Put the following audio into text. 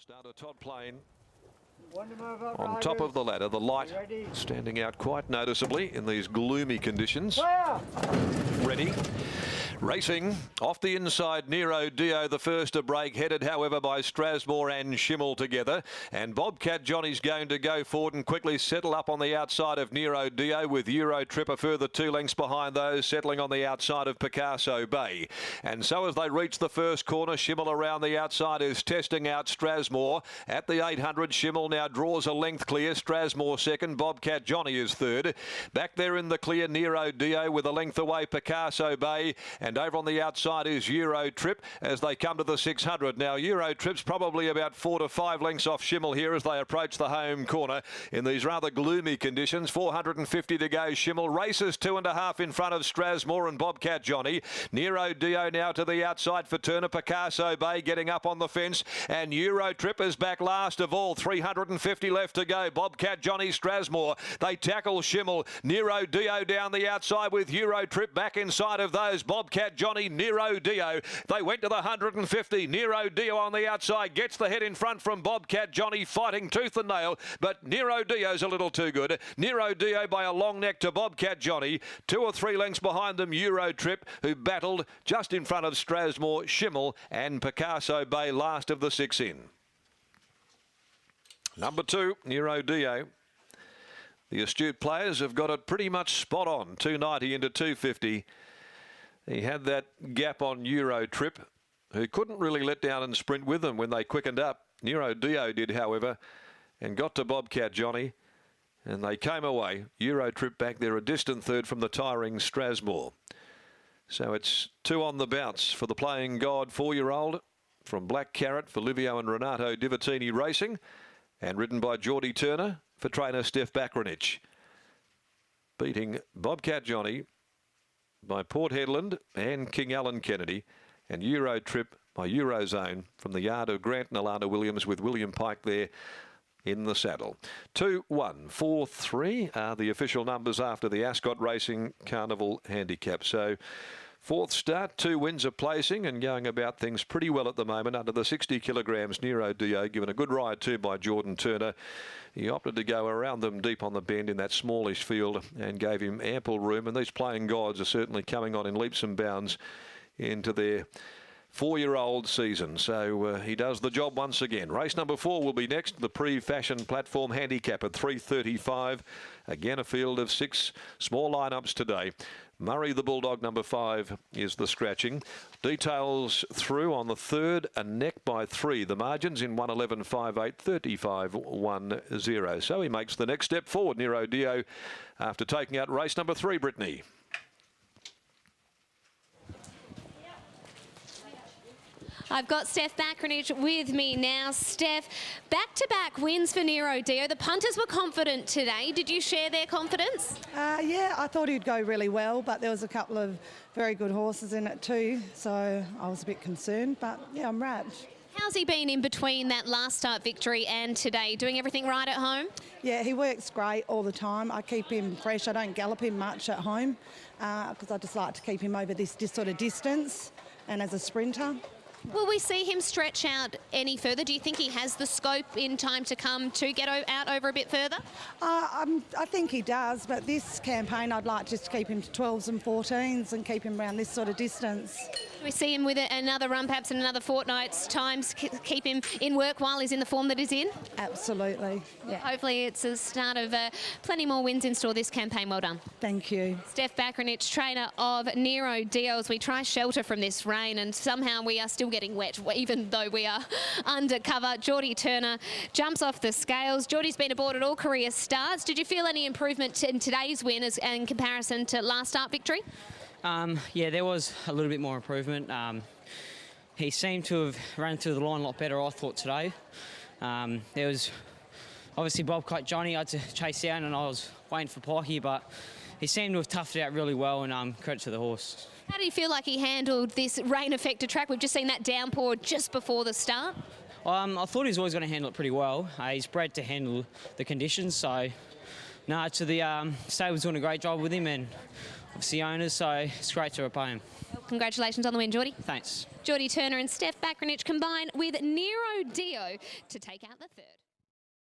Starter Todd Plain on top of the ladder, the light standing out quite noticeably in these gloomy conditions. Ready. Racing off the inside, Nero Dio, the first to break, headed however by Strasmore and Schimmel together. And Bobcat Johnny's going to go forward and quickly settle up on the outside of Nero Dio, with Euro Trip a further 2 lengths behind those, settling on the outside of Picasso Bay. And so as they reach the first corner, Schimmel around the outside is testing out Strasmore. At the 800, Schimmel now draws a length clear. Strasmore second, Bobcat Johnny is third. Back there in the clear, Nero Dio with a length away, Picasso Bay. And over on the outside is Euro Trip as they come to the 600. Now, Euro Trip's probably about 4 to 5 lengths off Schimmel here as they approach the home corner in these rather gloomy conditions. 450 to go. Schimmel races 2.5 in front of Strasmore and Bobcat Johnny. Nero Dio now to the outside for Turner. Picasso Bay getting up on the fence. And Euro Trip is back last of all. 350 left to go. Bobcat Johnny, Strasmore. They tackle Schimmel. Nero Dio down the outside with Euro Trip back inside of those. Bobcat Johnny, Nero Dio. They went to the 150. Nero Dio on the outside gets the head in front from Bobcat Johnny, fighting tooth and nail, but Nero Dio's a little too good. Nero Dio by a long neck to Bobcat Johnny. 2 or 3 lengths behind them, Euro Trip, who battled just in front of Strasmore, Schimmel and Picasso Bay, last of the 6 in. Number 2, Nero Dio. The astute players have got it pretty much spot on. 290 into 250. He had that gap on Euro Trip, who couldn't really let down and sprint with them when they quickened up. Nero Dio did, however, and got to Bobcat Johnny, and they came away. Euro Trip back there a distant third from the tiring Strasmore. So it's 2 on the bounce for the playing God 4-year-old from Black Carrot for Livio and Renato Divatini Racing, and ridden by Geordie Turner for trainer Steph Bakranich. Beating Bobcat Johnny by Port Hedland and King Allen Kennedy, and Euro Trip by Eurozone from the yard of Grant and Alana Williams, with William Pike there in the saddle. 2, 1, 4, 3 are the official numbers after the Ascot Racing Carnival Handicap. So 4th start, 2 wins a placing, and going about things pretty well at the moment. Under the 60 kilograms, Nero Dio given a good ride too by Jordan Turner. He opted to go around them deep on the bend in that smallish field and gave him ample room. And these playing gods are certainly coming on in leaps and bounds into their 4-year-old season. So he does the job once again. Race number 4 will be next. The pre-fashion platform handicap at 3:35. Again, a field of 6 small lineups today. Murray the Bulldog, number 5, is the scratching. Details through on the 3rd, a neck by 3. The margins in 1:11.58, 35.10. So he makes the next step forward, Nero Dio, after taking out race number 3, Brittany. I've got Steph Bakranich with me now. Steph, back-to-back wins for Nero Dio. The punters were confident today. Did you share their confidence? Yeah, I thought he'd go really well, but there was a couple of very good horses in it too, so I was a bit concerned, but yeah, I'm wrapped. How's he been in between that last start victory and today? Doing everything right at home? Yeah, he works great all the time. I keep him fresh. I don't gallop him much at home because I just like to keep him over this sort of distance and as a sprinter. Will we see him stretch out any further? Do you think he has the scope in time to come to get out over a bit further? I think he does, but this campaign I'd like just to keep him to 12s and 14s and keep him around this sort of distance. We see him with another run, perhaps in another fortnight's time, keep him in work while he's in the form that he's in? Absolutely, yeah. Hopefully it's the start of plenty more wins in store this campaign. Well done. Thank you. Steph Bakranich, trainer of Nero Dio, as we try shelter from this rain, and somehow we are still getting wet, even though we are undercover. Geordie Turner jumps off the scales. Geordie's been aboard at all career starts. Did you feel any improvement in today's win in comparison to last start victory? Yeah, there was a little bit more improvement. He seemed to have run through the line a lot better, I thought, today. There was obviously Bobcat Johnny I had to chase down, and I was waiting for Pikey, but he seemed to have toughed it out really well, and credit to the horse. How do you feel like he handled this rain-affected track? We've just seen that downpour just before the start. I thought he was always going to handle it pretty well. He's bred to handle the conditions, so no, to the stable's doing a great job with him, and obviously owners, so it's great to repay him. Well, congratulations on the win, Geordie. Thanks. Geordie Turner and Steph Bakranich combine with Nero Dio to take out the third.